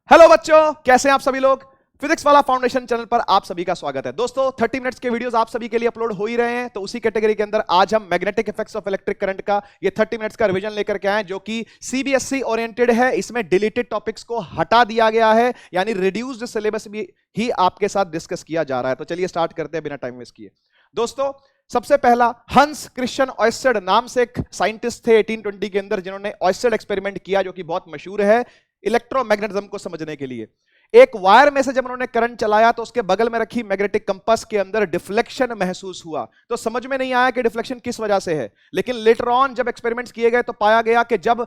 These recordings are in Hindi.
हेलो बच्चों, कैसे हैं आप सभी लोग। फिजिक्स वाला फाउंडेशन चैनल पर आप सभी का स्वागत है। दोस्तों 30 मिनट्स के वीडियोस आप सभी के लिए अपलोड हो ही रहे हैं, तो उसी कैटेगरी के अंदर आज हम magnetic effects of electric current का ये 30 मिनट्स का रिवीजन लेकर के आए, जो कि सीबीएसई ओरिएंटेड है। इसमें डिलीटेड टॉपिक्स को हटा दिया गया है, यानी रिड्यूस्ड सिलेबस भी ही आपके साथ डिस्कस किया जा रहा है। तो चलिए स्टार्ट करते हैं बिना टाइम वेस्ट किए। दोस्तों सबसे पहला हंस क्रिश्चियन ऑयस्टेड नाम से एक साइंटिस्ट थे 1820 के अंदर, जिन्होंने ऑयस्टेड एक्सपेरिमेंट किया, जो कि बहुत मशहूर है इलेक्ट्रोमैग्नेटिज्म को समझने के लिए। एक वायर में से जब उन्होंने करंट चलाया तो उसके बगल में रखी मैग्नेटिक कंपास के अंदर डिफ्लेक्शन महसूस हुआ। तो समझ में नहीं आया कि डिफ्लेक्शन किस वजह से है, लेकिन लेटर ऑन जब एक्सपेरिमेंट्स किए गए तो पाया गया कि जब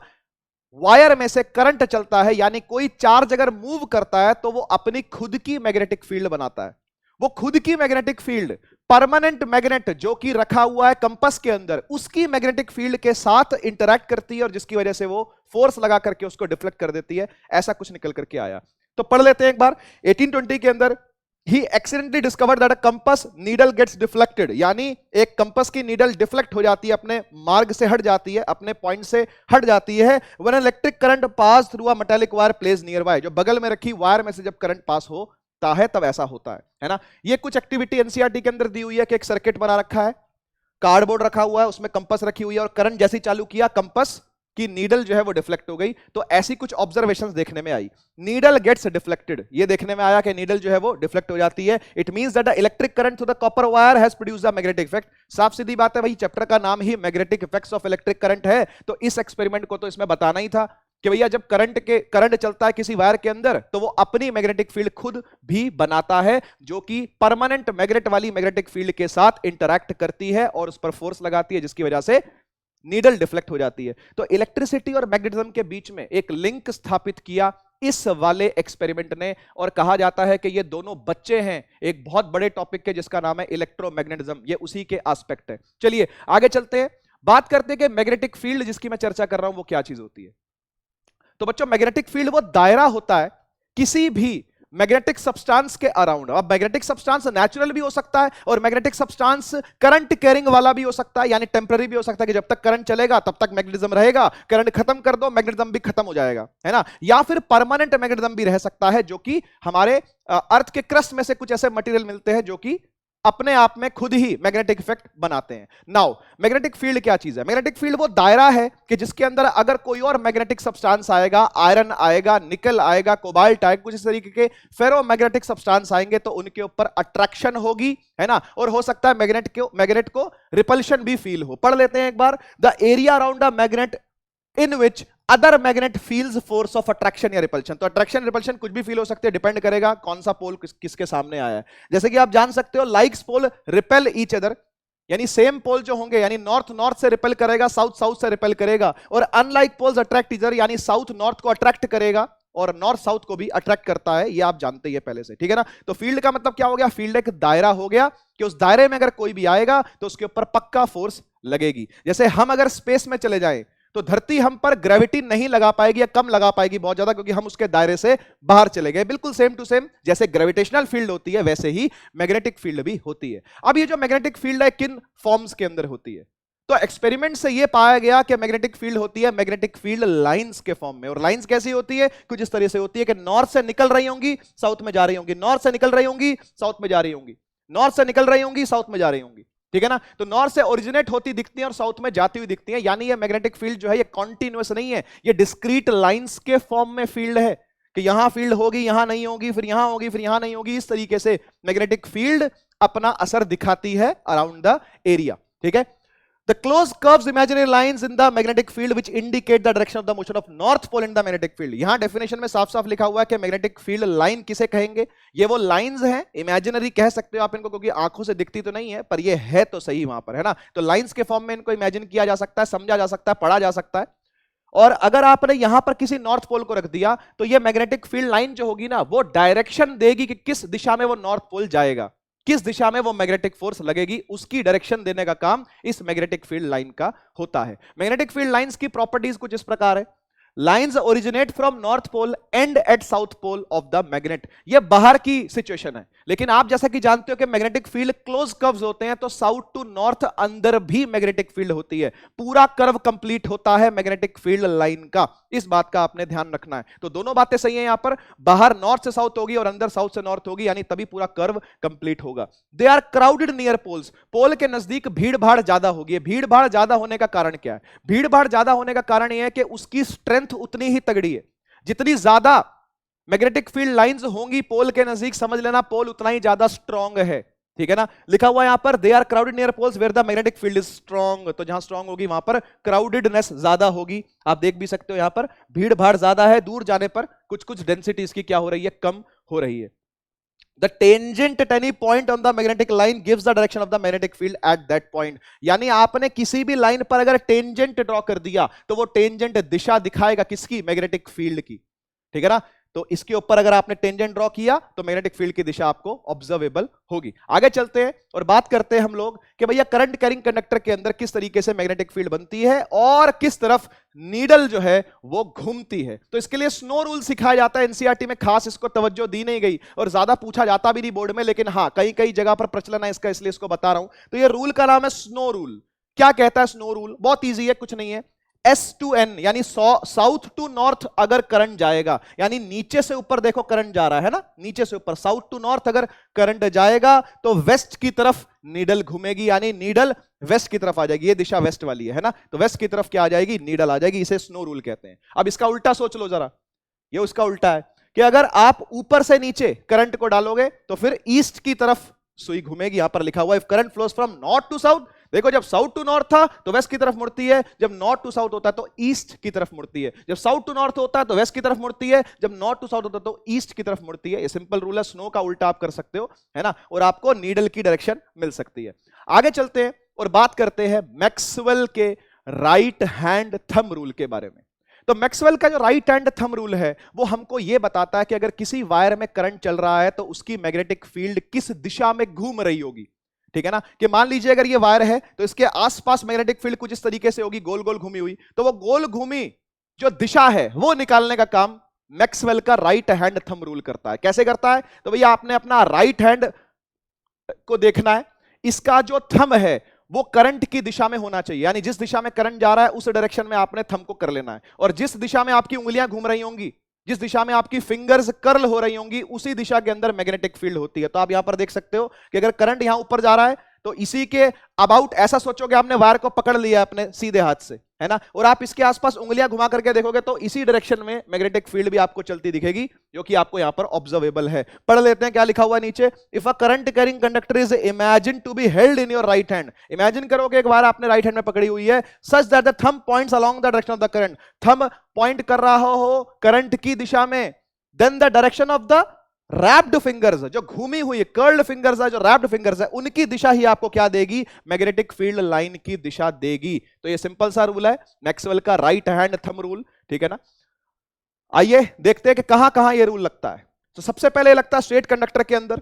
वायर में से करंट चलता है, यानी कोई चार्ज अगर मूव करता है, तो वो अपनी खुद की मैग्नेटिक फील्ड बनाता है। वो खुद की मैग्नेटिक फील्ड परमानेंट मैग्नेट जो कि रखा हुआ है कंपास के अंदर, उसकी मैग्नेटिक फील्ड के साथ इंटरैक्ट करती है और जिसकी वजह से वो फोर्स लगा करके उसको डिफ्लेक्ट कर देती है। ऐसा कुछ निकल करके आया। तो पढ़ लेते हैं एक बार। 1820 के अंदर ही accidentally discovered that a compass needle gets deflected, यानी एक कंपास की नीडल डिफ्लेक्ट हो जाती है, अपने मार्ग से हट जाती है, अपने पॉइंट से हट जाती है when electric current pass through a metallic wire placed near by. जो बगल में रखी वायर में से जब करंट पास होता है तब ऐसा होता है ना। ये कुछ एक्टिविटी एनसीईआरटी के अंदर दी हुई है कि एक सर्किट बना रखा है, कार्डबोर्ड रखा हुआ है, उसमें कंपास रखी हुई है, और करंट जैसे चालू किया कंपास की नीडल जो है वो डिफ्लेक्ट हो गई। तो ऐसी कुछ ऑब्जर्वेशंस देखने में आई। नीडल गेट्स डिफ्लेक्टेड, ये देखने में आया कि नीडल जो है वो डिफ्लेक्ट हो जाती है। It means that the electric current through the copper wire has produced the magnetic effect. साफ सीधी बात है भाई, चैप्टर का नाम ही magnetic effects of electric current है, तो इस एक्सपेरिमेंट को तो इसमें बताना ही था कि भैया जब करंट चलता है किसी वायर के अंदर, तो वो अपनी मैग्नेटिक फील्ड खुद भी बनाता है, जो कि परमानेंट मैग्नेट वाली मैग्नेटिक फील्ड के साथ इंटरैक्ट करती है और उस पर फोर्स लगाती है, जिसकी वजह से नीडल डिफ्लेक्ट हो जाती है। तो इलेक्ट्रिसिटी और मैग्नेटिज्म के बीच में एक लिंक स्थापित किया इस वाले एक्सपेरिमेंट ने, और कहा जाता है कि ये दोनों बच्चे हैं एक बहुत बड़े टॉपिक के जिसका नाम है इलेक्ट्रोमैग्नेटिज्म। ये उसी के एस्पेक्ट है। चलिए आगे चलते हैं, बात करते हैं कि मैग्नेटिक फील्ड जिसकी मैं चर्चा कर रहा हूं वो क्या चीज होती है। तो बच्चों मैग्नेटिक फील्ड वो दायरा होता है किसी भी मैग्नेटिक सब्सटेंस के अराउंड। अब मैग्नेटिक सब्सटेंस नेचुरल भी हो सकता है और मैग्नेटिक सब्सटेंस करंट कैरिंग वाला भी हो सकता है, यानी टेम्पररी भी हो सकता है कि जब तक करंट चलेगा तब तक मैग्नेटिज्म रहेगा, करंट खत्म कर दो मैग्नेटिज्म भी खत्म हो जाएगा, है ना। या फिर परमानेंट मैग्नेटिज्म भी रह सकता है, जो कि हमारे अर्थ के क्रस्ट में से कुछ ऐसे मटेरियल मिलते हैं जो कि अपने आप में खुद ही मैग्नेटिक इफेक्ट बनाते हैं। नाउ मैग्नेटिक फील्ड क्या चीज है? मैग्नेटिक फील्ड वो दायरा है कि जिसके अंदर अगर कोई और मैग्नेटिक सब्सटेंस आएगा, आयरन आएगा, निकल आएगा, कोबाल्ट आएगा, कुछ इस तरीके के फेरो मैग्नेटिक सब्सटेंस आएंगे, तो उनके ऊपर अट्रैक्शन होगी, है ना, और हो सकता है मैग्नेट को रिपल्शन भी फील हो। पढ़ लेते हैं एक बार। The area around a magnet in which other magnet feels force of attraction या रिपल्शन। तो अट्रैक्शन रिपल्शन कुछ भी फील हो सकते हैं, डिपेंड करेगा कौन सा पोल किसके सामने आया है। जैसे कि आप जान सकते हो likes pole repel each other, यानी सेम पोल जो होंगे, यानी नॉर्थ नॉर्थ से रिपेल करेगा, साउथ साउथ से रिपेल करेगा, और unlike poles attract each other, यानी साउथ नॉर्थ को अट्रैक्ट करेगा और नॉर्थ साउथ को भी अट्रैक्ट करता है। ये आप जानते ही है पहले से, ठीक है ना। तो फील्ड का मतलब क्या हो गया? फील्ड एक दायरा हो गया कि उस दायरे में अगर कोई भी आएगा तो उसके ऊपर पक्का फोर्स लगेगी। जैसे हम अगर स्पेस में चले जाएं तो धरती हम पर ग्रेविटी नहीं लगा पाएगी या कम लगा पाएगी बहुत ज्यादा, क्योंकि हम उसके दायरे से बाहर चले गए। बिल्कुल सेम टू सेम जैसे ग्रेविटेशनल फील्ड होती है वैसे ही मैग्नेटिक फील्ड भी होती है। अब ये जो मैग्नेटिक फील्ड है किन फॉर्म्स के अंदर होती है? तो एक्सपेरिमेंट से ये पाया गया कि मैग्नेटिक फील्ड होती है मैग्नेटिक फील्ड लाइंस के फॉर्म में। और लाइंस कैसी होती है? कुछ इस तरह से होती है कि नॉर्थ से निकल रही होंगी, साउथ में जा रही होंगी, नॉर्थ से निकल रही होंगी, साउथ में जा रही होंगी, नॉर्थ से निकल रही होंगी, साउथ में जा रही होंगी, ठीक है ना। तो नॉर्थ से ओरिजिनेट होती दिखती है और साउथ में जाती हुई दिखती है, यानी ये मैग्नेटिक फील्ड जो है ये कॉन्टिन्यूअस नहीं है, ये डिस्क्रीट लाइंस के फॉर्म में फील्ड है कि यहां फील्ड होगी, यहां नहीं होगी, फिर यहां होगी, फिर यहां नहीं होगी। इस तरीके से मैग्नेटिक फील्ड अपना असर दिखाती है अराउंड द एरिया, ठीक है। The closed curves imaginary lines in the magnetic field which indicate the direction of the motion of north pole in the magnetic field। यहां डेफिनेशन में साफ साफ लिखा हुआ है कि मैग्नेटिक फील्ड लाइन किसे कहेंगे? ये वो लाइंस हैं, इमेजिनरी कह सकते हो आप इनको, क्योंकि आंखों से दिखती तो नहीं है पर ये है तो सही वहां पर, है ना। तो लाइंस के फॉर्म में इनको इमेजिन किया जा सकता है, समझा जा सकता है, पढ़ा जा सकता है। और अगर आपने यहां पर किसी नॉर्थ पोल को रख दिया तो ये मैग्नेटिक फील्ड लाइन जो होगी ना, वो डायरेक्शन देगी कि किस दिशा में वो नॉर्थ पोल जाएगा, किस दिशा में वो मैग्नेटिक फोर्स लगेगी, उसकी डायरेक्शन देने का काम इस मैग्नेटिक फील्ड लाइन का होता है। मैग्नेटिक फील्ड लाइंस की प्रॉपर्टीज कुछ इस प्रकार है। Lines originate from north pole and at south pole of the magnet. ये बाहर की सिचुएशन है, लेकिन आप जैसा कि जानते हो कि मैग्नेटिक फील्ड क्लोज कर्व्स होते हैं, तो साउथ टू नॉर्थ अंदर भी मैग्नेटिक फील्ड होती है। पूरा कर्व कंप्लीट होता है मैग्नेटिक फील्ड लाइन का, इस बात का आपने ध्यान रखना है। तो दोनों बातें सही है, यहां पर बाहर नॉर्थ से साउथ होगी और अंदर साउथ से नॉर्थ होगी, यानी तभी पूरा कर्व कंप्लीट होगा। They are crowded near poles, pole के नजदीक भीड़ भाड़ ज्यादा होगी। भीड़ भाड़ ज्यादा होने का कारण क्या है? भीड़ भाड़ ज्यादा होने का कारण यह है कि उसकी स्ट्रेंथ उतनी ही तगड़ी है। जितनी ज्यादा मैग्नेटिक फील्ड लाइंस होंगी पोल के नजदीक, समझ लेना पोल उतना ही ज्यादा स्ट्रांग है, ठीक है ना। लिखा हुआ यहां पर they are crowded near poles where the magnetic field is strong, तो जहां स्ट्रांग होगी वहां पर क्राउडेडनेस ज्यादा होगी। आप देख भी सकते हो यहां पर भीड़ भाड़ ज्यादा है, दूर जाने पर कुछ कुछ डेंसिटी इसकी क्या हो रही है, कम हो रही है। The tangent at any point on the magnetic line gives the direction of the magnetic field at that point। यानी आपने किसी भी लाइन पर अगर टेंजेंट ड्रॉ कर दिया तो वो टेंजेंट दिशा दिखाएगा किसकी? मैग्नेटिक फील्ड की, ठीक है ना। तो इसके ऊपर अगर आपने टेंजेंट ड्रॉ किया तो मैग्नेटिक फील्ड की दिशा आपको ऑब्जर्वेबल होगी। आगे चलते हैं और बात करते हैं हम लोग कि भैया करंट कैरिंग कंडक्टर के अंदर किस तरीके से मैग्नेटिक फील्ड बनती है और किस तरफ नीडल जो है वो घूमती है। तो इसके लिए स्नो रूल सिखाया जाता है एनसीईआरटी में, खास इसको तवज्जो दी नहीं गई और ज्यादा पूछा जाता भी नहीं बोर्ड में, लेकिन हाँ कई कई जगह पर प्रचलन है इसका, इसलिए इसको बता रहा हूं। तो ये रूल का नाम है स्नो रूल। क्या कहता है स्नो रूल? बहुत ईजी है, कुछ नहीं है। S to N यानी साउथ टू नॉर्थ अगर करंट जाएगा, यानी नीचे से ऊपर देखो करंट जा रहा है ना, नीचे से ऊपर साउथ टू नॉर्थ अगर करंट जाएगा तो वेस्ट की तरफ नीडल घूमेगी, यानी नीडल वेस्ट की तरफ आ जाएगी। ये दिशा वेस्ट वाली है ना, तो वेस्ट की तरफ क्या आ जाएगी? नीडल आ जाएगी। इसे स्नो रूल कहते हैं। अब इसका उल्टा सोच लो जरा, ये उसका उल्टा है कि अगर आप ऊपर से नीचे करंट को डालोगे तो फिर ईस्ट की तरफ सुई घूमेगी। यहां पर लिखा हुआ है if current flows from north to south, देखो जब साउथ टू नॉर्थ था तो वेस्ट की तरफ मुड़ती है, जब नॉर्थ टू साउथ होता है तो ईस्ट की तरफ मुड़ती है, जब साउथ टू नॉर्थ होता है तो वेस्ट की तरफ मुड़ती है, जब नॉर्थ टू साउथ होता है तो ईस्ट की तरफ मुड़ती है। ये सिंपल रूल है, स्नो का उल्टा आप कर सकते हो, है ना, और आपको नीडल की डायरेक्शन मिल सकती है। आगे चलते हैं और बात करते हैं मैक्सवेल के राइट हैंड थंब रूल के बारे में। तो मैक्सवेल का जो राइट हैंड थंब रूल है वो हमको ये बताता है कि अगर किसी वायर में करंट चल रहा है तो उसकी मैग्नेटिक फील्ड किस दिशा में घूम रही होगी, ठीक है ना। कि मान लीजिए अगर ये वायर है तो इसके आसपास मैग्नेटिक फील्ड कुछ इस तरीके से होगी, गोल गोल घूमी हुई, तो वो गोल घूमी जो दिशा है वो निकालने का काम मैक्सवेल का राइट हैंड थंब रूल करता है। कैसे करता है? तो भैया आपने अपना राइट हैंड को देखना है, इसका जो थंब है वो करंट की दिशा में होना चाहिए, यानी जिस दिशा में करंट जा रहा है उस डायरेक्शन में आपने थंब को कर लेना है, और जिस दिशा में आपकी उंगलियां घूम रही होंगी, जिस दिशा में आपकी फिंगर्स कर्ल हो रही होंगी, उसी दिशा के अंदर मैग्नेटिक फील्ड होती है। तो आप यहां पर देख सकते हो कि अगर करंट यहां ऊपर जा रहा है तो इसी के अबाउट ऐसा सोचोगे आपने वायर को पकड़ लिया अपने सीधे हाथ से, है ना, और आप इसके आसपास उंगलियां घुमा करके देखोगे तो इसी डायरेक्शन में मैग्नेटिक फील्ड भी आपको चलती दिखेगी, जो कि आपको यहां पर ऑब्जर्वेबल है। पढ़ लेते हैं क्या लिखा हुआ नीचे। If a current carrying conductor is imagine to be held in your right hand, imagine करोगे एक वायर आपने राइट हैंड में पकड़ी हुई है, such that the thumb points along the direction of the current, thumb point कर रहा हो करंट की दिशा में, then the direction of the wrapped fingers, जो घूमी हुई कर्ल्ड फिंगर्स है, जो रैप्ड फिंगर्स है, उनकी दिशा ही आपको क्या देगी? मैग्नेटिक फील्ड लाइन की दिशा देगी। तो ये सिंपल सा रूल है मैक्सवेल का राइट हैंड थंब रूल, ठीक है ना। आइए देखते हैं कि कहां कहां ये रूल लगता है। तो सबसे पहले लगता है स्ट्रेट कंडक्टर के अंदर,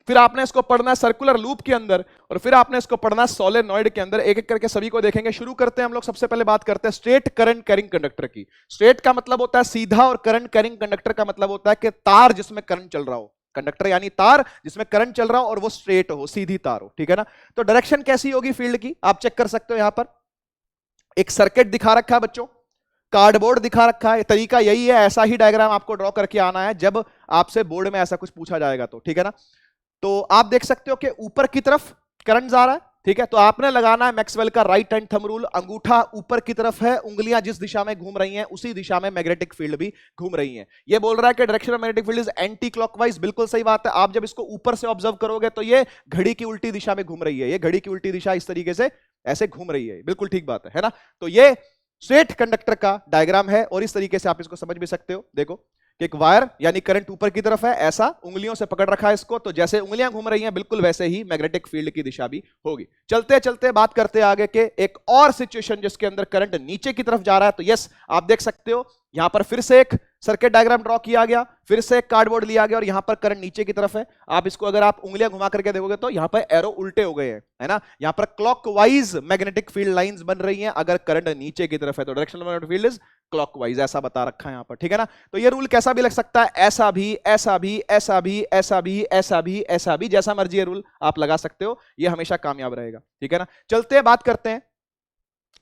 फिर आपने इसको पढ़ना है सर्कुलर लूप के अंदर, और फिर आपने इसको पढ़ना है सोलेनॉइड के अंदर। एक एक करके सभी को देखेंगे। शुरू करते हैं हम लोग, सबसे पहले बात करते हैं स्ट्रेट करंट कैरिंग कंडक्टर की। स्ट्रेट का मतलब होता है सीधा, और करंट कैरिंग कंडक्टर का मतलब होता है कि तार जिसमें करंट चल रहा हो। कंडक्टर यानी तार जिसमें करंट चल रहा हो और वो स्ट्रेट हो, सीधी तार हो, ठीक है ना। तो डायरेक्शन कैसी होगी फील्ड की आप चेक कर सकते हो। यहां पर एक सर्किट दिखा रखा है बच्चों, कार्डबोर्ड दिखा रखा है। तरीका यही है, ऐसा ही डायग्राम आपको ड्रॉ करके आना है जब आपसे बोर्ड में ऐसा कुछ पूछा जाएगा तो, ठीक है ना। तो आप देख सकते हो कि ऊपर की तरफ करंट जा रहा है, ठीक है। तो आपने लगाना है मैक्सवेल का राइट हैंड थंब रूल। अंगूठा ऊपर की तरफ है, उंगलियां जिस दिशा में घूम रही हैं उसी दिशा में मैग्नेटिक फील्ड भी घूम रही हैं। ये बोल रहा है कि direction of magnetic field is anti clockwise, बिल्कुल सही बात है। आप जब इसको ऊपर से ऑब्जर्व करोगे तो ये घड़ी की उल्टी दिशा में घूम रही है, ये घड़ी की उल्टी दिशा इस तरीके से ऐसे घूम रही है, बिल्कुल ठीक बात है ना। तो ये स्ट्रेट कंडक्टर का डायग्राम है और इस तरीके से आप इसको समझ भी सकते हो। देखो कि एक वायर यानी करंट ऊपर की तरफ है, ऐसा उंगलियों से पकड़ रखा है इसको, तो जैसे उंगलियां घूम रही हैं बिल्कुल वैसे ही मैग्नेटिक फील्ड की दिशा भी होगी। चलते चलते बात करते आगे के एक और सिचुएशन जिसके अंदर करंट नीचे की तरफ जा रहा है। तो यस, आप देख सकते हो यहां पर फिर से एक सर्किट डायग्राम ड्रॉ किया गया, फिर से एक कार्डबोर्ड लिया गया और यहां पर करंट नीचे की तरफ है। आप इसको अगर आप उंगलियां घुमा करके देखोगे तो यहां पर एरो उल्टे हो गए हैं, है ना। यहां पर क्लॉकवाइज मैग्नेटिक फील्ड लाइंस बन रही हैं। अगर करंट नीचे की तरफ है तो directional magnetic field is clockwise, ऐसा बता रखा है यहां पर, ठीक है ना। तो ये रूल कैसा भी लग सकता है, ऐसा भी, ऐसा भी, ऐसा भी, ऐसा भी, ऐसा भी, ऐसा भी, जैसा मर्जी ये रूल आप लगा सकते हो, ये हमेशा कामयाब रहेगा, ठीक है ना। चलते हैं, बात करते हैं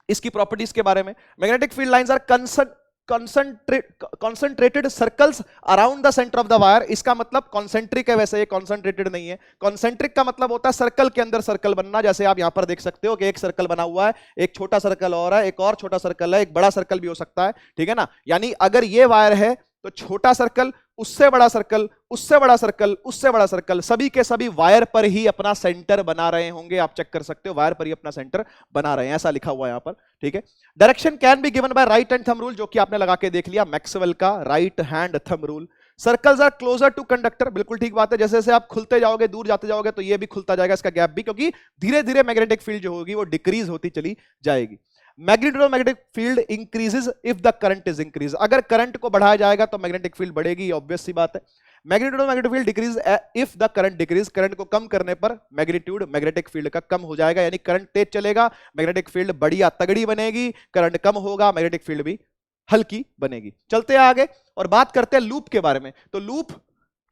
इसकी प्रॉपर्टीज के बारे में। Magnetic field lines are concentrated circles around the center of the wire। इसका मतलब कॉन्सेंट्रिक है, वैसे ये कॉन्सेंट्रेटेड नहीं है। कॉन्सेंट्रिक का मतलब होता है सर्कल के अंदर सर्कल बनना। जैसे आप यहां पर देख सकते हो कि एक सर्कल बना हुआ है, एक छोटा सर्कल और है, एक और छोटा सर्कल है, एक बड़ा सर्कल भी हो सकता है, ठीक है ना। यानी अगर ये वायर है तो छोटा सर्कल, उससे बड़ा सर्कल, उससे बड़ा सर्कल, उससे बड़ा सर्कल, सभी के सभी वायर पर ही अपना सेंटर बना रहे होंगे। आप चेक कर सकते हो, वायर पर ही अपना सेंटर बना रहे हैं, ऐसा लिखा हुआ है यहां पर, ठीक है। Direction can be given by right hand thumb rule, जो कि आपने लगा के देख लिया, मैक्सवेल का right hand thumb rule. Circles are closer to conductor, बिल्कुल ठीक बात है। जैसे जैसे आप खुलते जाओगे, दूर जाते जाओगे, तो ये भी खुलता जाएगा, इसका गैप भी, क्योंकि धीरे धीरे मैग्नेटिक फील्ड जो होगी वो डिक्रीज होती चली जाएगी। Magnitude of magnetic field increases if the current is increase, अगर करंट को बढ़ाया जाएगा तो मैग्नेटिक फील्ड बढ़ेगी, ऑब्वियस सी बात है। Magnitude of magnetic field decrease if the current decrease, current को कम करने पर मैग्नीट्यूड मैग्नेटिक फील्ड का कम हो जाएगा, यानी करंट तेज चलेगा, मैग्नेटिक फील्ड बढ़िया तगड़ी बनेगी, करंट कम होगा, मैग्नेटिक फील्ड भी हल्की बनेगी। चलते हैं आगे और बात करते हैं लूप के बारे में। तो लूप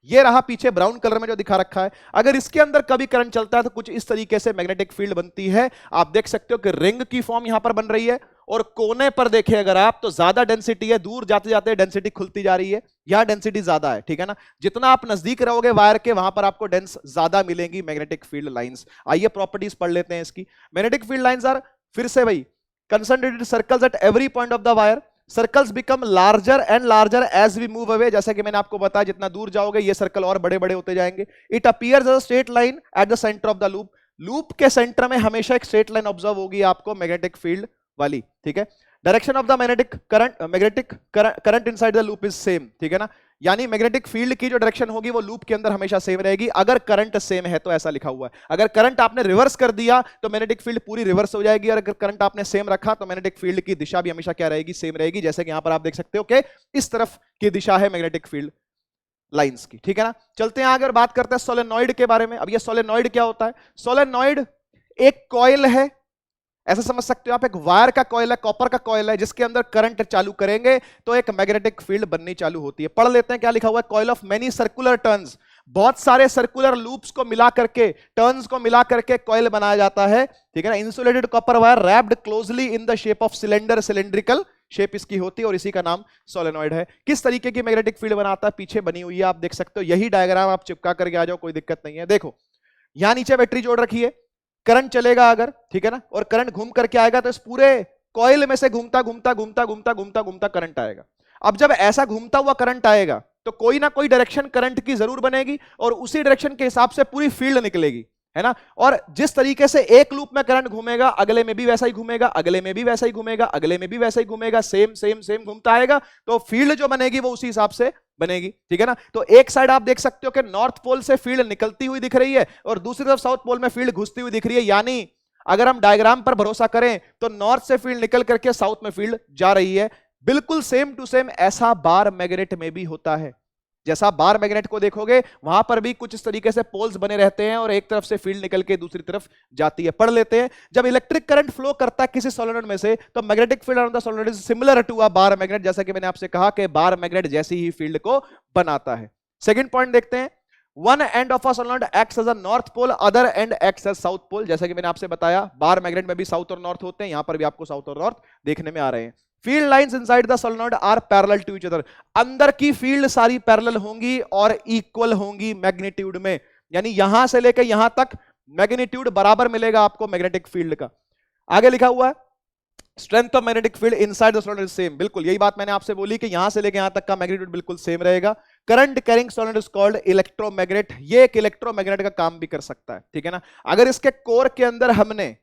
ये रहा पीछे ब्राउन कलर में जो दिखा रखा है, अगर इसके अंदर कभी करंट चलता है तो कुछ इस तरीके से मैग्नेटिक फील्ड बनती है। आप देख सकते हो कि रिंग की फॉर्म यहां पर बन रही है, और कोने पर देखें अगर आप तो ज्यादा डेंसिटी है, दूर जाते जाते डेंसिटी खुलती जा रही है, यहां डेंसिटी ज्यादा है, ठीक है ना। जितना आप नजदीक रहोगे वायर के, वहां पर आपको डेंस ज्यादा मिलेंगी मैग्नेटिक फील्ड लाइंस। आइए प्रॉपर्टीज पढ़ लेते हैं इसकी। मैग्नेटिक फील्ड लाइंस आर, फिर से भाई, concentrated circles at every point of the wire. Circles become larger and larger as we move away, जैसा कि मैंने आपको बताया, जितना दूर जाओगे ये सर्कल और बड़े बड़े होते जाएंगे। It appears as a straight line at the centre of the loop, loop के सेंटर में हमेशा एक स्ट्रेट लाइन ऑब्जर्व होगी आपको मैग्नेटिक फील्ड वाली, ठीक है। Direction of the magnetic current inside the loop is same, ठीक है ना। यानी मैग्नेटिक फील्ड की जो डायरेक्शन होगी वो लूप के अंदर हमेशा सेम रहेगी, अगर करंट सेम है तो, ऐसा लिखा हुआ है। अगर करंट आपने रिवर्स कर दिया तो मैग्नेटिक फील्ड पूरी रिवर्स हो जाएगी, और अगर करंट आपने सेम रखा तो मैग्नेटिक फील्ड की दिशा भी हमेशा क्या रहेगी, सेम रहेगी। जैसे कि यहां पर आप देख सकते हो कि इस तरफ की दिशा है मैग्नेटिक फील्ड लाइंस की, ठीक है ना। चलते हैं आगे और बात करते हैं सोलेनॉइड के बारे में। अब ये सोलेनॉइड क्या होता है? सोलेनॉइड एक कॉइल है, ऐसा समझ सकते हो आप, एक वायर का कॉइल है, कॉपर का कॉइल है, जिसके अंदर करंट चालू करेंगे तो एक मैग्नेटिक फील्ड बननी चालू होती है। पढ़ लेते हैं क्या लिखा हुआ है। Coil of many circular turns, बहुत सारे सर्कुलर लूप्स को मिला करके, टर्न्स को मिला करके कॉइल बनाया जाता है, ठीक है ना। Insulated copper wire wrapped closely in the shape of cylinder, cylindrical shape इसकी होती है, और इसी का नाम सोलेनॉइड है। किस तरीके की मैग्नेटिक फील्ड बनाता है, पीछे बनी हुई है, आप देख सकते हो। यही डायग्राम आप चिपका करके आ जाओ, कोई दिक्कत नहीं है। देखो यहां नीचे बैटरी जोड़ रखी है, करंट चलेगा अगर, ठीक है ना, और करंट घूम करके आएगा तो इस पूरे कॉइल में से घूमता घूमता घूमता घूमता घूमता घूमता करंट आएगा। अब जब ऐसा घूमता हुआ करंट आएगा तो कोई ना कोई डायरेक्शन करंट की जरूर बनेगी, और उसी डायरेक्शन के हिसाब से पूरी फील्ड निकलेगी, है ना। और जिस तरीके से एक लूप में करंट घूमेगा, अगले में भी वैसा ही घूमेगा, अगले में भी वैसा ही घूमेगा, अगले में भी वैसा ही घूमेगा, सेम सेम सेम घूमता आएगा, तो फील्ड जो बनेगी वो उसी हिसाब से बनेगी, ठीक है ना। तो एक साइड आप देख सकते हो कि नॉर्थ पोल से फील्ड निकलती हुई दिख रही है, और दूसरी तरफ साउथ पोल में फील्ड घुसती हुई दिख रही है। यानी अगर हम डायग्राम पर भरोसा करें तो नॉर्थ से फील्ड निकल करके साउथ में फील्ड जा रही है। बिल्कुल सेम टू सेम ऐसा बार मैग्नेट में भी होता है। जैसा बार मैग्नेट को देखोगे वहां पर भी कुछ इस तरीके से पोल्स बने रहते हैं, और एक तरफ से फील्ड निकल के दूसरी तरफ जाती है। पढ़ लेते हैं। जब इलेक्ट्रिक करंट फ्लो करता है किसी सोलेनॉइड में से, तो magnetic field on the solenoid is similar to a bar magnet, जैसा कि मैंने आपसे कहा कि बार मैग्नेट जैसी ही फील्ड को बनाता है। सेकंड पॉइंट देखते हैं। One end of a solenoid acts as a north pole, other end acts as south pole. जैसा कि मैंने आपसे बताया, बार मैग्नेट में भी साउथ और नॉर्थ होते हैं, यहां पर भी आपको साउथ और नॉर्थ देखने में आ रहे हैं। Field lines inside the solenoid are parallel to each other, अंदर की फील्ड सारी पैरेलल होंगी और इक्वल होंगी मैग्नीट्यूड में, यानी यहां से लेकर यहां तक मैग्नीट्यूड बराबर मिलेगा आपको मैग्नेटिक फील्ड का। आगे लिखा हुआ है strength of magnetic field inside the solenoid is same. बिल्कुल यही बात मैंने आपसे बोली कि यहां से लेकर यहां तक का मैग्नीट्यूड बिल्कुल सेम रहेगा। Current carrying solenoid is called electromagnet, ये एक इलेक्ट्रोमैग्नेट का काम भी कर सकता है, ठीक है ना। अगर इसके कोर के अंदर हमने,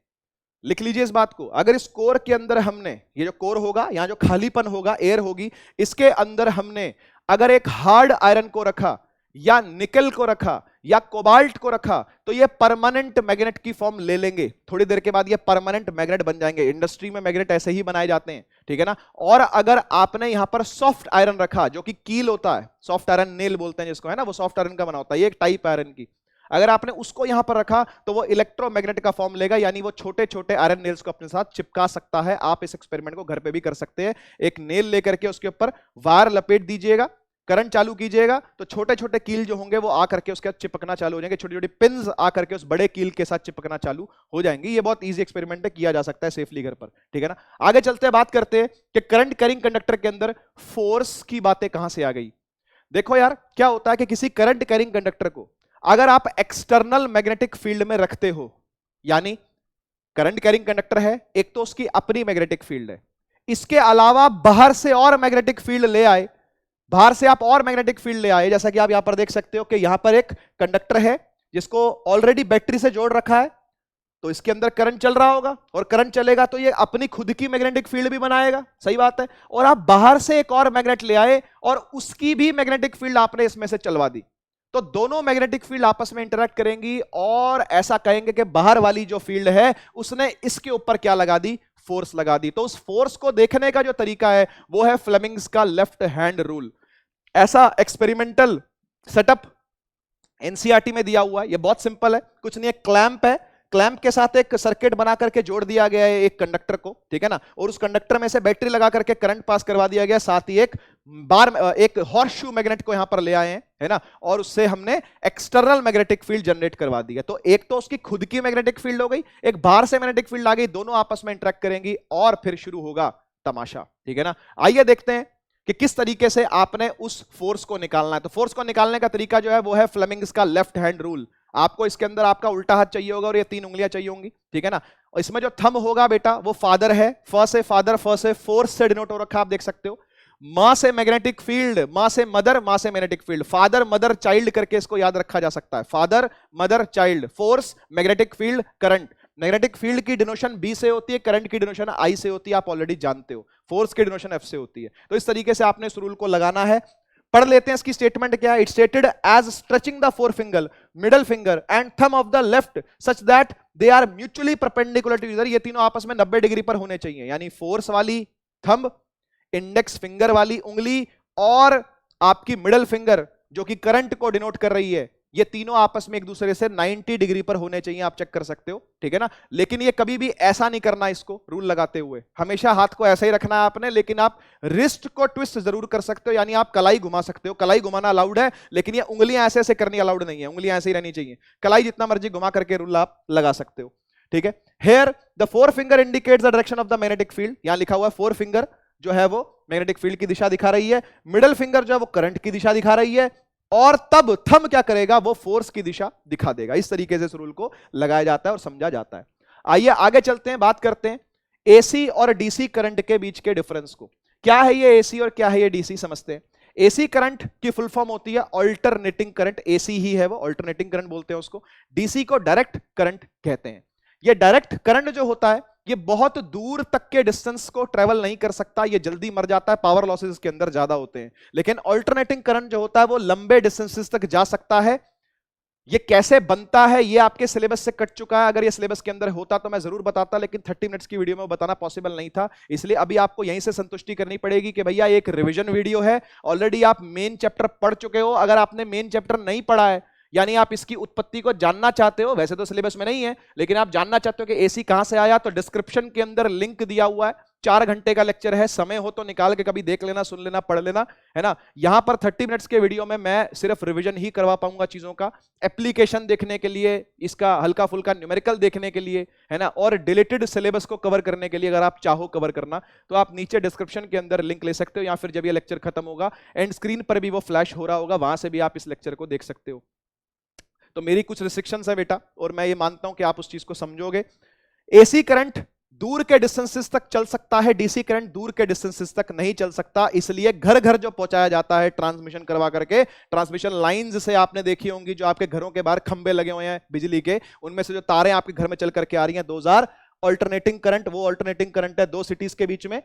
लिख लीजिए इस बात को, अगर इस कोर के अंदर हमने, ये जो कोर होगा, यहां जो खालीपन होगा, एयर होगी, इसके अंदर हमने अगर एक हार्ड आयरन को रखा, या निकल को रखा, या कोबाल्ट को रखा, तो ये परमानेंट मैग्नेट की फॉर्म ले लेंगे। थोड़ी देर के बाद ये परमानेंट मैग्नेट बन जाएंगे। इंडस्ट्री में मैग्नेट ऐसे ही बनाए जाते हैं, ठीक है ना। और अगर आपने यहां पर सॉफ्ट आयरन रखा, जो कि कील होता है, सॉफ्ट आयरन नेल बोलते हैं जिसको, है ना, वो सॉफ्ट आयरन का बना होता है, ये एक टाइप आयरन की, अगर आपने उसको यहां पर रखा तो वो इलेक्ट्रोमैग्नेट का फॉर्म लेगा, यानी वो छोटे छोटे आयरन नेल्स को अपने साथ चिपका सकता है। आप इस एक्सपेरिमेंट को घर पे भी कर सकते हैं। एक नेल लेकर के उसके ऊपर वायर लपेट दीजिएगा, करंट चालू कीजिएगा, तो छोटे छोटे कील जो होंगे वो आकर के उसके साथ चिपकना चालू हो जाएंगे, छोटी छोटी पिन्स आकर के उस बड़े कील के साथ चिपकना चालू हो जाएंगे। ये बहुत इजी एक्सपेरिमेंट है, किया जा सकता है सेफली घर पर, ठीक है ना। आगे चलते हैं, बात करते हैं कि करंट कैरिंग कंडक्टर के अंदर फोर्स की बातें कहां से आ गई। देखो यार, क्या होता है कि किसी करंट कैरिंग कंडक्टर को अगर आप एक्सटर्नल मैग्नेटिक फील्ड में रखते हो, यानी करंट कैरिंग कंडक्टर है, एक तो उसकी अपनी मैग्नेटिक फील्ड है, इसके अलावा बाहर से और मैग्नेटिक फील्ड ले आए, बाहर से आप और मैग्नेटिक फील्ड ले आए, जैसा कि आप यहां पर देख सकते हो कि यहां पर एक कंडक्टर है जिसको ऑलरेडी बैटरी से जोड़ रखा है, तो इसके अंदर करंट चल रहा होगा, और करंट चलेगा तो ये अपनी खुद की मैग्नेटिक फील्ड भी बनाएगा, सही बात है। और आप बाहर से एक और मैग्नेट ले आए और उसकी भी मैग्नेटिक फील्ड आपने इसमें से चलवा दी, तो दोनों मैग्नेटिक फील्ड आपस में इंटरैक्ट करेंगी और ऐसा कहेंगे कि बाहर वाली जो फील्ड है उसने इसके ऊपर क्या लगा दी, फोर्स लगा दी। तो उस फोर्स को देखने का जो तरीका है वो है फ्लेमिंग्स का लेफ्ट हैंड रूल। ऐसा एक्सपेरिमेंटल सेटअप एनसीईआरटी में दिया हुआ है, ये बहुत सिंपल है, कुछ नहीं है, क्लैंप है, क्लैंप के साथ एक सर्किट बना करके जोड़ दिया गया है एक कंडक्टर को, ठीक है ना, और उस कंडक्टर में से बैटरी लगा करके करंट पास करवा दिया गया, साथ ही एक हॉर्सशू मैग्नेट को यहां पर ले आए हैं, है ना, और उससे हमने एक्सटर्नल मैग्नेटिक फील्ड जनरेट करवा दी है। तो एक तो उसकी खुद की मैग्नेटिक फील्ड हो गई, एक बाहर से मैग्नेटिक फील्ड आ गई, दोनों आपस में इंटरेक्ट करेंगी और फिर शुरू होगा तमाशा, ठीक है ना। आइए देखते हैं कि किस तरीके से आपने उस फोर्स को निकालना है। तो फोर्स को निकालने का तरीका जो है वो है फ्लेमिंग्स का लेफ्ट हैंड रूल। आपको इसके अंदर आपका उल्टा हाथ चाहिए होगा और ये 3 उंगलियां चाहिए होंगी, ठीक है ना। और इसमें जो थंब होगा बेटा वो फादर है, फ से फादर, फ से फोर्स से डिनोट हो रखा, आप देख सकते हो। मां से मैग्नेटिक फील्ड, मां से मदर, मां से magnetic field, father mother child करके इसको याद रखा जा सकता है, father mother child, force magnetic field current. Magnetic field की डिनोशन बी से होती है, करंट की डिनोशन आई से होती है, आप ऑलरेडी जानते हो, फोर्स की डिनोशन एफ से होती है। तो इस तरीके से आपने इस रूल को लगाना है। पढ़ लेते हैं इसकी स्टेटमेंट क्या है। It stated as stretching the forefinger, middle finger and thumb of the left such that they are mutually perpendicular to each other. ये तीनों आपस में 90 डिग्री पर होने चाहिए, यानी फोर्स वाली थंब, इंडेक्स फिंगर वाली उंगली और आपकी मिडल फिंगर जो कि करंट को डिनोट कर रही है, ये तीनों आपस में एक दूसरे से 90 डिग्री पर होने चाहिए, आप चेक कर सकते हो, ठीक है ना। लेकिन ये कभी भी ऐसा नहीं करना, इसको रूल लगाते हुए हमेशा हाथ को ऐसा ही रखना है आपने, लेकिन आप रिस्ट को ट्विस्ट जरूर कर सकते हो, यानी आप कलाई घुमा सकते हो, कलाई घुमाना अलाउड है, लेकिन ये उंगलियां ऐसे ऐसे करनी अलाउड नहीं है, उंगलियां ऐसे ही रहनी चाहिए। कलाई जितना मर्जी घुमा करके रूल आप लगा सकते हो, ठीक है। Here the forefinger indicates the direction of the magnetic field, यहां लिखा हुआ है फोर फिंगर जो है वो मैग्नेटिक फील्ड की दिशा दिखा रही है, मिडल फिंगर जो है वो करंट की दिशा दिखा रही है, और तब थंब क्या करेगा, वो फोर्स की दिशा दिखा देगा। इस तरीके से इस रूल को लगाया जाता है और समझा जाता है। आइए आगे चलते हैं, बात करते हैं एसी और डीसी करंट के बीच के डिफरेंस को। क्या है ये एसी और क्या है ये डीसी, समझते हैं। एसी करंट की फुल फॉर्म होती है ऑल्टरनेटिंग करंट, एसी ही है वो, ऑल्टरनेटिंग करंट बोलते हैं उसको। डीसी को डायरेक्ट करंट कहते हैं। ये डायरेक्ट करंट जो होता है ये बहुत दूर तक के डिस्टेंस को ट्रेवल नहीं कर सकता, ये जल्दी मर जाता है, पावर लॉसेस इसके अंदर ज्यादा होते हैं। लेकिन ऑल्टरनेटिंग करंट जो होता है वो लंबे डिस्टेंसेस तक जा सकता है। ये कैसे बनता है ये आपके सिलेबस से कट चुका है, अगर ये सिलेबस के अंदर होता तो मैं जरूर बताता, लेकिन 30 मिनट्स की वीडियो में बताना पॉसिबल नहीं था, इसलिए अभी आपको यहीं से संतुष्टि करनी पड़ेगी कि भैया एक रिवीजन वीडियो है, ऑलरेडी आप मेन चैप्टर पढ़ चुके हो। अगर आपने मेन चैप्टर नहीं पढ़ा है, यानी आप इसकी उत्पत्ति को जानना चाहते हो, वैसे तो सिलेबस में नहीं है, लेकिन आप जानना चाहते हो कि एसी कहां से आया, तो डिस्क्रिप्शन के अंदर लिंक दिया हुआ है, 4 घंटे का लेक्चर है, समय हो तो निकाल के कभी देख लेना, सुन लेना, पढ़ लेना, है ना। यहां पर 30 मिनट्स के वीडियो में मैं सिर्फ रिवीजन ही करवा पाऊंगा चीजों का, एप्लीकेशन देखने के लिए, इसका हल्का फुल्का न्यूमेरिकल देखने के लिए, है ना, और डिलीटेड सिलेबस को कवर करने के लिए अगर आप चाहो कवर करना तो आप नीचे डिस्क्रिप्शन के अंदर लिंक ले सकते हो, या फिर जब ये लेक्चर खत्म होगा एंड स्क्रीन पर भी वो फ्लैश हो रहा होगा, वहां से भी आप इस लेक्चर को देख सकते हो। तो मेरी कुछ रिस्ट्रिक्शंस है बेटा, और मैं ये मानता हूं कि आप उस चीज को समझोगे। एसी करंट दूर के डिस्टेंसेस तक चल सकता है, डीसी करंट दूर के डिस्टेंसेस तक नहीं चल सकता, इसलिए घर घर जो पहुंचाया जाता है ट्रांसमिशन करवा करके, ट्रांसमिशन लाइंस से आपने देखी होंगी जो आपके घरों के बाहर खंबे लगे हुए हैं बिजली के, उनमें से जो तारें आपके घर में चल करके आ रही हैं 2000 ऑल्टरनेटिंग करंट, वो ऑल्टरनेटिंग करंट है 2 सिटीज के बीच में।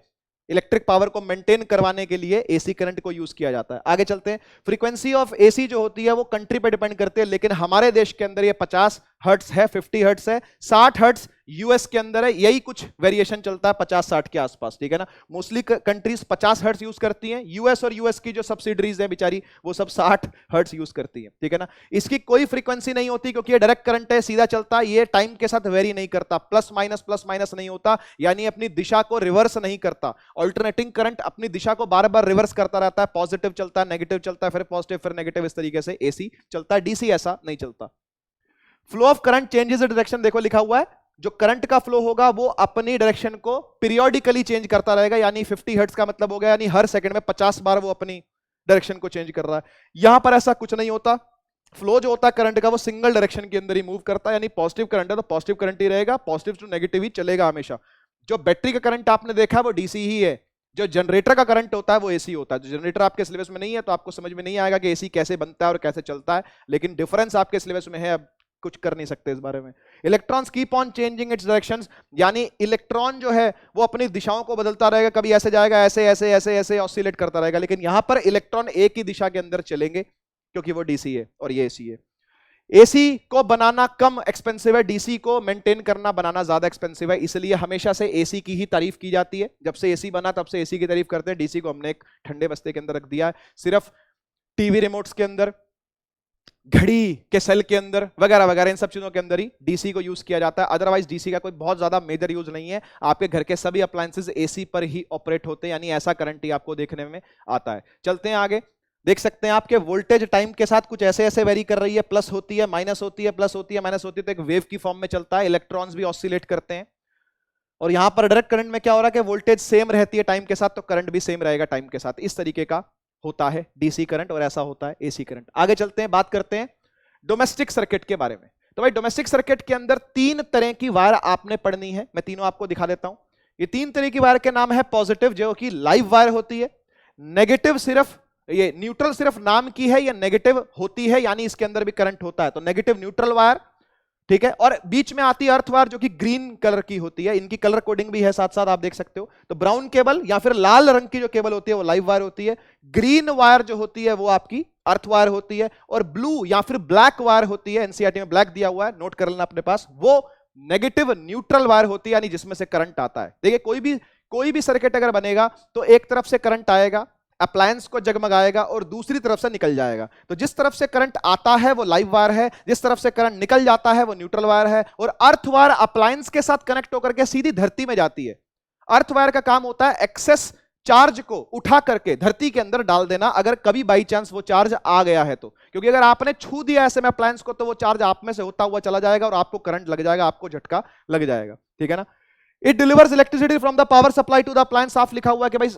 इलेक्ट्रिक पावर को मेंटेन करवाने के लिए एसी करंट को यूज किया जाता है। आगे चलते हैं। फ्रीक्वेंसी ऑफ एसी जो होती है वो कंट्री पे डिपेंड करती है, लेकिन हमारे देश के अंदर ये 50 हर्ट्ज है, 50 हर्ट्ज है, 60 हर्ट्ज यूएस के अंदर है यही कुछ वेरिएशन चलता है 50-60 के आसपास, ठीक है ना। मोस्टली कंट्रीज 50 हर्ट्ज यूज करती हैं, यूएस और यूएस की जो सब्सिडरीज है बेचारी वो सब 60 हर्ट्ज यूज करती हैं, ठीक है ना। इसकी कोई फ्रीक्वेंसी नहीं होती क्योंकि ये डायरेक्ट करंट है, सीधा चलता है, ये टाइम के साथ वेरी नहीं करता, प्लस माइनस नहीं होता, यानी अपनी दिशा को रिवर्स नहीं करता। ऑल्टरनेटिंग करंट अपनी दिशा को बार बार रिवर्स करता रहता है, पॉजिटिव चलता है, नेगेटिव चलता है, फिर पॉजिटिव फिर नेगेटिव, इस तरीके से एसी चलता है। डीसी ऐसा नहीं चलता। Flow of current changes direction, देखो लिखा हुआ है, जो करंट का फ्लो होगा वो अपनी डायरेक्शन को पीरियोडिकली चेंज करता रहेगा, यानी 50 हर्ट्ज का मतलब हो गया यानी हर सेकंड में 50 बार वो अपनी डायरेक्शन को चेंज कर रहा है। यहां पर ऐसा कुछ नहीं होता। फ्लो जो होता है करंट का वो सिंगल डायरेक्शन के अंदर ही मूव करता है, यानी पॉजिटिव करंट है तो पॉजिटिव करंट ही रहेगा, पॉजिटिव टू नेगेटिव ही चलेगा हमेशा। जो बैटरी का करंट आपने देखा है वो डीसी ही है, जो जनरेटर का करंट होता है वो एसी होता है। जो जनरेटर आपके सिलेबस में नहीं है तो आपको समझ में नहीं आएगा कि एसी कैसे बनता है और कैसे चलता है, लेकिन डिफरेंस आपके सिलेबस में है, अब कुछ कर नहीं सकते इस बारे में। Electrons keep on changing it's directions, यानी इलेक्ट्रॉन जो है वो अपनी दिशाओं को बदलता रहेगा, कभी ऐसे जाएगा, ऐसे ऐसे ऐसे ऐसे ऑसिलेट करता रहेगा, लेकिन यहां पर इलेक्ट्रॉन एक ही दिशा के अंदर चलेंगे क्योंकि वो डीसी है और ये एसी है। एसी को बनाना कम एक्सपेंसिव है, डीसी को मेंटेन करना बनाना ज्यादा एक्सपेंसिव है, इसलिए हमेशा से एसी की ही तारीफ की जाती है। जब से एसी बना तब से एसी की तारीफ करते हैं, डीसी को हमने एक ठंडे बस्ते के अंदर रख दिया है। सिर्फ टीवी रिमोट्स के अंदर, घड़ी के सेल के अंदर वगैरह वगैरह इन सब चीजों के अंदर ही डीसी को यूज किया जाता है, अदरवाइज डीसी का कोई बहुत ज्यादा मेजर यूज नहीं है। आपके घर के सभी अप्लायंसेस एसी पर ही ऑपरेट होते हैं, यानी ऐसा करंट ही आपको देखने में आता है। चलते हैं आगे, देख सकते हैं आपके वोल्टेज टाइम के साथ कुछ ऐसे ऐसे वेरी कर रही है, प्लस होती है, माइनस होती है, प्लस होती है, माइनस होती है, तो एक वेव की फॉर्म में चलता है। इलेक्ट्रॉन्स भी ऑसिलेट करते हैं, और यहां पर डायरेक्ट करंट में क्या हो रहा है कि वोल्टेज सेम रहती है टाइम के साथ, तो करंट भी सेम रहेगा टाइम के साथ। इस तरीके का होता है डीसी करंट और ऐसा होता है एसी करंट। आगे चलते हैं, बात करते हैं डोमेस्टिक सर्किट के बारे में। तो भाई डोमेस्टिक सर्किट के अंदर तीन तरह की वायर आपने पढ़नी है, मैं तीनों आपको दिखा देता हूं। ये तीन तरह की वायर के नाम है पॉजिटिव जो कि लाइव वायर होती है, नेगेटिव सिर्फ ये न्यूट्रल सिर्फ नाम की है, ये नेगेटिव होती है यानी इसके अंदर भी करंट होता है, तो नेगेटिव न्यूट्रल वायर, ठीक है। और बीच में आती है अर्थ वायर जो कि ग्रीन कलर की होती है, इनकी कलर कोडिंग भी है साथ साथ आप देख सकते हो। तो ब्राउन केबल या फिर लाल रंग की जो केबल होती है वो लाइव वायर होती है, ग्रीन वायर जो होती है वो आपकी अर्थ वायर होती है, और ब्लू या फिर ब्लैक वायर होती है, एनसीईआरटी में ब्लैक दिया हुआ है, नोट कर लेना अपने पास, वो नेगेटिव न्यूट्रल वायर होती है, यानी जिसमें से करंट आता है। देखिए कोई भी सर्किट अगर बनेगा तो एक तरफ से करंट आएगा, अप्लायंस को जगमगाएगा और दूसरी तरफ से निकल जाएगा। तो जिस तरफ से करंट आता है वो लाइव वायर है, जिस तरफ से करंट निकल जाता है वो न्यूट्रल वायर है। और अर्थ वायर अप्लायंस के साथ कनेक्ट होकर के सीधी धरती में जाती है। अर्थ वायर का काम होता है एक्सेस चार्ज को उठा करके धरती के अंदर डाल देना, अगर कभी बाई चांस वो चार्ज आ गया है तो, क्योंकि अगर आपने छू दिया ऐसे में अप्लायंस को तो वो चार्ज आप में से होता हुआ चला जाएगा और आपको करंट लग जाएगा, आपको झटका लग जाएगा, ठीक है ना। It delivers electricity from the power supply to the appliance, साफ लिखा हुआ है कि भाई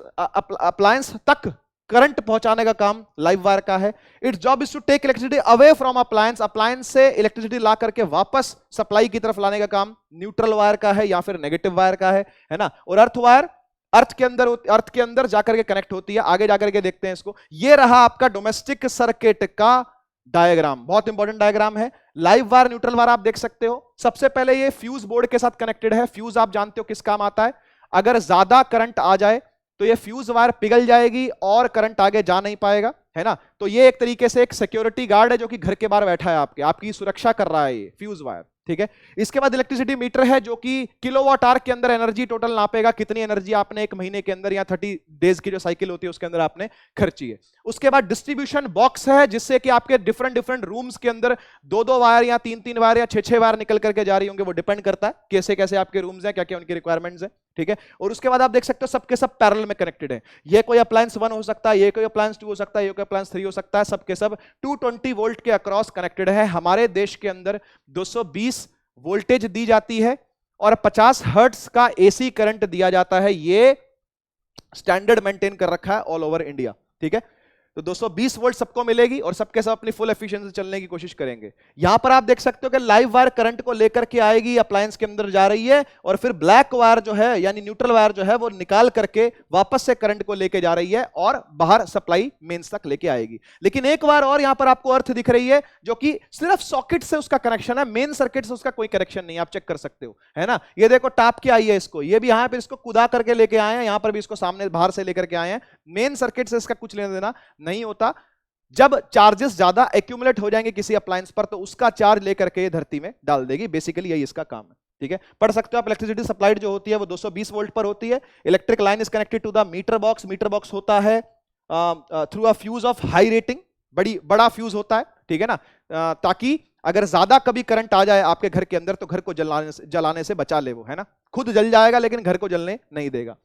अप्लायंस तक करंट पहुंचाने का काम लाइव वायर का है। Its job is to take electricity away from appliance, appliance से इलेक्ट्रिसिटी ला करके वापस सप्लाई की तरफ लाने का काम न्यूट्रल वायर का है या फिर नेगेटिव वायर का है ना। और अर्थ वायर अर्थ के अंदर जाकर के कनेक्ट होती है। आगे जाकर के देखते हैं इसको। ये रहा आपका डोमेस्टिक सर्किट का डायग्राम, बहुत इंपॉर्टेंट डायग्राम है। लाइव वायर न्यूट्रल वायर आप देख सकते हो। सबसे पहले ये फ्यूज बोर्ड के साथ कनेक्टेड है। फ्यूज आप जानते हो किस काम आता है, अगर ज्यादा करंट आ जाए तो ये फ्यूज वायर पिघल जाएगी और करंट आगे जा नहीं पाएगा, है ना। तो ये एक तरीके से एक सिक्योरिटी गार्ड है जो कि घर के बाहर बैठा है, आपकी सुरक्षा कर रहा है ये फ्यूज वायर, ठीक है। इसके बाद इलेक्ट्रिसिटी मीटर है जो कि किलोवाट आवर के अंदर एनर्जी टोटल नापेगा, कितनी एनर्जी आपने एक महीने के अंदर या 30 डेज की जो साइकिल होती है उसके अंदर आपने खर्ची है। उसके बाद डिस्ट्रीब्यूशन बॉक्स है जिससे कि आपके डिफरेंट रूम्स के अंदर 2-2 वायर या 3-3 वायर या 6-6 वायर निकल करके जा रही होंगे, वो डिपेंड करता है कैसे कैसे आपके रूम्स हैं, क्या क्या उनकी रिक्वायरमेंट्स है, ठीक है। और उसके बाद आप देख सकते हो सबके सब पैरेलल में कनेक्टेड है। ये कोई अप्लायंस 1 हो सकता है, ये कोई अप्लायंस 2 हो सकता है, ये कोई अप्लायंस 3 हो सकता है, सबके सब 220 वोल्ट के अक्रॉस कनेक्टेड है। हमारे देश के अंदर 220 वोल्टेज दी जाती है और 50 हर्ट्ज का एसी करंट दिया जाता है। ये स्टैंडर्ड मेंटेन कर रखा है ऑल ओवर इंडिया, ठीक है। तो 220 वोल्ट सबको मिलेगी और सबके सब अपनी फुल एफिशिएंसी चलने की कोशिश करेंगे। यहां पर आप देख सकते हो कि लाइव वायर करंट को लेकर के आएगी, अप्लायंस के अंदर जा रही है, और फिर ब्लैक वायर जो है यानी न्यूट्रल वायर जो है वो निकाल करके वापस से करंट को लेके जा रही है और बाहर सप्लाई मेंस तक लेके आएगी। लेकिन एक वायर और यहां पर आपको अर्थ दिख रही है जो कि सिर्फ सॉकेट से उसका कनेक्शन है, मेन सर्किट से उसका कोई कनेक्शन नहीं, आप चेक कर सकते हो, है ना। ये देखो टाप के आई है इसको, ये भी यहां पर इसको कुदा करके लेके आए हैं, यहां पर भी इसको सामने बाहर से लेकर के आए हैं। मेन सर्किट से इसका कुछ लेना देना नहीं होता। जब चार्जेस ज्यादा एक्यूमुलेट हो जाएंगे किसी अप्लायंस पर तो उसका चार्ज लेकर के धरती में डाल देगी, बेसिकली यही इसका काम है, ठीक है, पढ़ सकते हो आप। इलेक्ट्रिसिटी सप्लाइड जो होती है वो 220 वोल्ट पर होती है। Electric line is connected to the meter box. Meter box होता है through a fuse of high rating, बड़ा फ्यूज होता है, ठीक है ना, ताकि अगर ज्यादा कभी करंट आ जाए आपके घर के अंदर तो घर को जलाने से बचा ले वो, है ना। खुद जल जाएगा लेकिन घर को जलने नहीं देगा।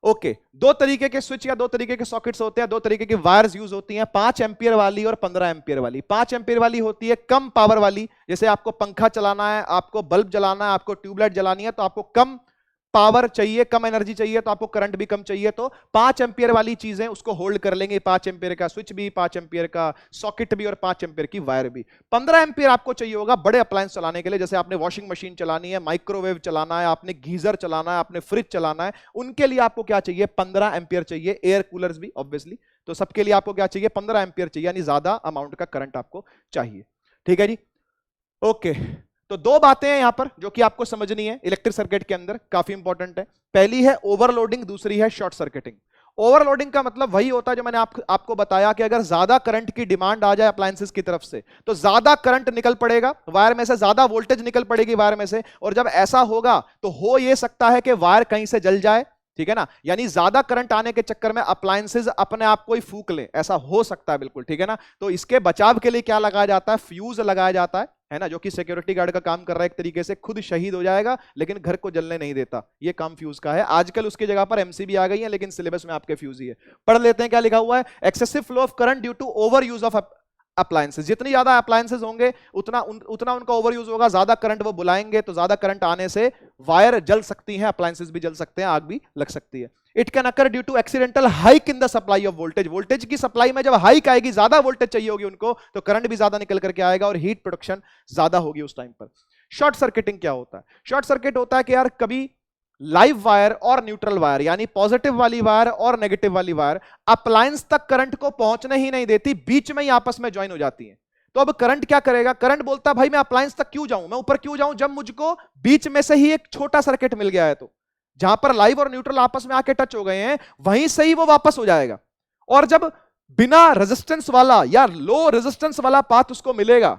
ओके, दो तरीके के स्विच या दो तरीके के सॉकेट्स होते हैं, दो तरीके की वायर्स यूज होती हैं, 5 एम्पियर वाली और 15 एम्पियर वाली। 5 एम्पियर वाली होती है कम पावर वाली, जैसे आपको पंखा चलाना है, आपको बल्ब जलाना है, आपको ट्यूबलाइट जलानी है, तो आपको कम पावर चाहिए, कम एनर्जी चाहिए, तो आपको करंट भी कम चाहिए, तो 5 एम्पियर वाली चीजें उसको होल्ड कर लेंगे। 5 एम्पियर का स्विच भी, 5 एम्पियर का सॉकेट भी और 5 एम्पियर की वायर भी। 15 एम्पियर आपको चाहिए होगा बड़े अप्लायंस चलाने के लिए, जैसे आपने वॉशिंग मशीन चलानी है, माइक्रोवेव चलाना है, आपने गीजर चलाना है, आपने फ्रिज चलाना है, उनके लिए आपको क्या चाहिए, 15 एम्पियर चाहिए। एयर कूलर्स भी ऑब्वियसली, तो सबके लिए आपको क्या चाहिए, 15 एम्पियर चाहिए, यानी ज्यादा अमाउंट का करंट आपको चाहिए। ठीक है जी, ओके। तो दो बातें हैं यहां पर जो कि आपको समझनी है इलेक्ट्रिक सर्किट के अंदर, काफी इंपॉर्टेंट है। पहली है ओवरलोडिंग, दूसरी है शॉर्ट सर्किटिंग। ओवरलोडिंग का मतलब वही होता है जो मैंने आपको बताया कि अगर ज्यादा करंट की डिमांड आ जाए अप्लायंसेस की तरफ से तो ज्यादा करंट निकल पड़ेगा वायर में से, ज्यादा वोल्टेज निकल पड़ेगी वायर में से, और जब ऐसा होगा तो हो यह सकता है कि वायर कहीं से जल जाए, ठीक है ना, यानी ज्यादा करंट आने के चक्कर में अप्लायंसेस अपने आप को ही फूंक ले, ऐसा हो सकता है बिल्कुल, ठीक है ना। तो इसके बचाव के लिए क्या लगाया जाता है, फ्यूज लगाया जाता है ना, जो कि सिक्योरिटी गार्ड का काम कर रहा है एक तरीके से, खुद शहीद हो जाएगा लेकिन घर को जलने नहीं देता, ये काम फ्यूज का है। आजकल उसकी जगह पर एमसीबी आ गई है लेकिन सिलेबस में आपके फ्यूज ही है। पढ़ लेते हैं क्या लिखा हुआ है, excessive flow of current due to over use of appliances. जितनी ज्यादा अप्लायंसेस होंगे उतना उनका ओवर यूज होगा, ज्यादा करंट वो बुलाएंगे, तो ज्यादा करंट आने से वायर जल सकती हैं, अप्लायंसेस भी जल सकते हैं, आग भी लग सकती है। It can occur due to accidental hike in the supply of voltage. Voltage की सप्लाई में जब हाइक आएगी, ज्यादा वोल्टेज चाहिए होगी उनको, तो करंट भी ज्यादा निकल करके आएगा और हीट प्रोडक्शन ज्यादा होगी उस टाइम पर। शॉर्ट सर्किटिंग क्या होता है, शॉर्ट सर्किट होता है कि यार कभी लाइव वायर और न्यूट्रल वायर, यानी पॉजिटिव वाली वायर और नेगेटिव वाली वायर अप्लायंस तक करंट को पहुंचने ही नहीं देती, बीच में ही आपस में ज्वाइन हो जाती हैं। तो अब करंट क्या करेगा, करंट बोलता भाई मैं अप्लायंस तक क्यों जाऊं, मैं ऊपर क्यों जाऊं, जब मुझको बीच में से ही एक छोटा सर्किट मिल गया है, तो जहां पर लाइव और न्यूट्रल आपस में आके टच हो गए हैं वहीं से ही वो वापस हो जाएगा। और जब बिना रेजिस्टेंस वाला या लो रेजिस्टेंस वाला पाथ उसको मिलेगा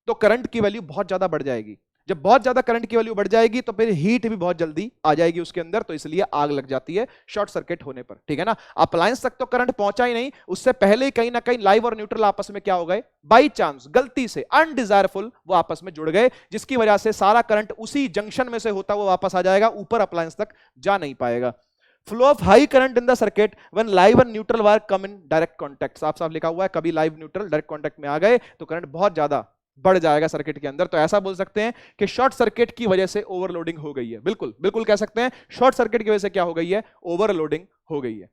तो करंट की वैल्यू बहुत ज्यादा बढ़ जाएगी। जब बहुत ज्यादा करंट की वैल्यू बढ़ जाएगी तो फिर हीट भी बहुत जल्दी आ जाएगी उसके अंदर, तो इसलिए आग लग जाती है शॉर्ट सर्किट होने पर, ठीक है ना। अप्लायंस तक तो करंट पहुंचा ही नहीं, उससे पहले ही कहीं ना कहीं लाइव और न्यूट्रल आपस में क्या हो गए, बाई चांस गलती से अनडिजायरफुल वो आपस में जुड़ गए, जिसकी वजह से सारा करंट उसी जंक्शन में से होता हुआ वापस आ जाएगा, ऊपर अप्लायंस तक जा नहीं पाएगा। Flow of high current in the circuit when live and neutral wire come in direct contact. साफ साफ लिखा हुआ है, कभी लाइव न्यूट्रल डायरेक्ट कॉन्टैक्ट में आ गए तो करंट बहुत ज्यादा बढ़ जाएगा सर्किट के अंदर। तो ऐसा बोल सकते हैं कि शॉर्ट सर्किट की वजह से ओवरलोडिंग हो गई है, बिल्कुल बिल्कुल कह सकते हैं शॉर्ट सर्किट की वजह से क्या हो गई है, ओवरलोडिंग हो गई है।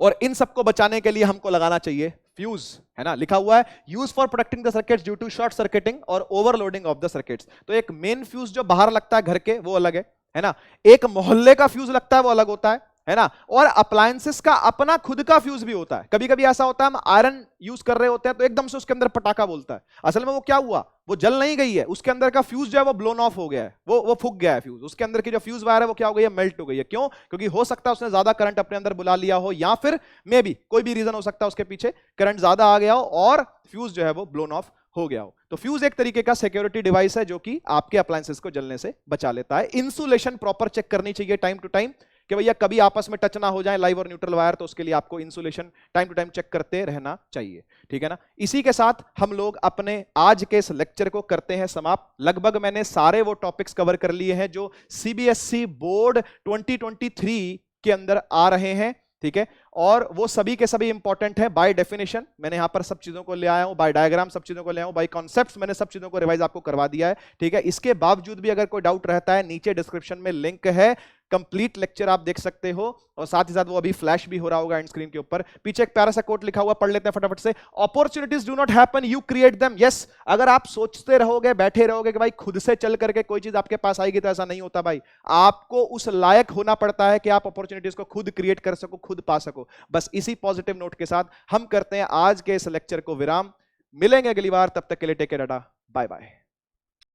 और इन सबको बचाने के लिए हमको लगाना चाहिए फ्यूज, है ना, लिखा हुआ है use for protecting the circuits due to short circuiting और ओवरलोडिंग ऑफ द सर्किट्स। तो एक मेन फ्यूज जो बाहर लगता है घर के वो अलग है ना, एक मोहल्ले का फ्यूज लगता है वो अलग होता है ना, और अप्लायंसेस का अपना खुद का फ्यूज भी होता है। कभी कभी ऐसा होता है हम आयरन यूज कर रहे होते हैं तो एकदम से उसके अंदर पटाखा बोलता है, असल में वो क्या हुआ, वो जल नहीं गई है, उसके अंदर का फ्यूज जो है वो ब्लोन ऑफ हो गया है, वो फूक गया है फ्यूज, उसके अंदर की जो फ्यूज वायर है वो क्या हो गई है, मेल्ट हो गई है। क्यों, क्योंकि हो सकता है उसने ज्यादा करंट अपने अंदर बुला लिया हो, या फिर मे बी कोई भी रीजन हो सकता है उसके पीछे, करंट ज्यादा आ गया हो और फ्यूज जो है वो ब्लोन ऑफ हो गया हो। तो फ्यूज एक तरीके का सिक्योरिटी डिवाइस है जो कि आपके अप्लायंसेस को जलने से बचा लेता है। इंसुलेशन प्रॉपर चेक करनी चाहिए टाइम टू टाइम कि भैया कभी आपस में टच ना हो जाए लाइव और न्यूट्रल वायर, तो उसके लिए आपको insulation time to time check करते रहना चाहिए, ठीक है ना। इसी के साथ हम लोग अपने आज के इस लेक्चर को करते हैं समाप्त। लगभग मैंने सारे वो टॉपिक्स कवर कर लिए हैं जो सीबीएसई बोर्ड 2023 के अंदर आ रहे हैं, ठीक है, और वो सभी के सभी इंपॉर्टेंट है बाय डेफिनेशन। मैंने यहां पर सब चीजों को ले आया हूं, बाय डायग्राम सब चीजों को ले आया हूं, बाय कॉन्सेप्ट्स मैंने सब चीजों को रिवाइज आपको करवा दिया है, ठीक है। इसके बावजूद भी अगर कोई डाउट रहता है, नीचे डिस्क्रिप्शन में लिंक है, कंप्लीट लेक्चर आप देख सकते हो, और साथ ही साथ वो अभी फ्लैश भी हो रहा होगा एंड स्क्रीन के ऊपर। पीछे एक प्यारा सा कोट लिखा हुआ, पढ़ लेते हैं फटाफट से। Opportunities do not happen, you create them. Yes, अगर आप सोचते रहोगे, बैठे रहोगे कि भाई खुद से चल करके कोई चीज आपके पास आएगी, तो ऐसा नहीं होता भाई। आपको उस लायक होना पड़ता है कि आप अपॉर्चुनिटीज को खुद क्रिएट कर सको, खुद पा सको। बस इसी पॉजिटिव नोट के साथ हम करते हैं आज के इस लेक्चर को विराम। मिलेंगे अगली बार, तब तक के लिए take care, tata, bye bye.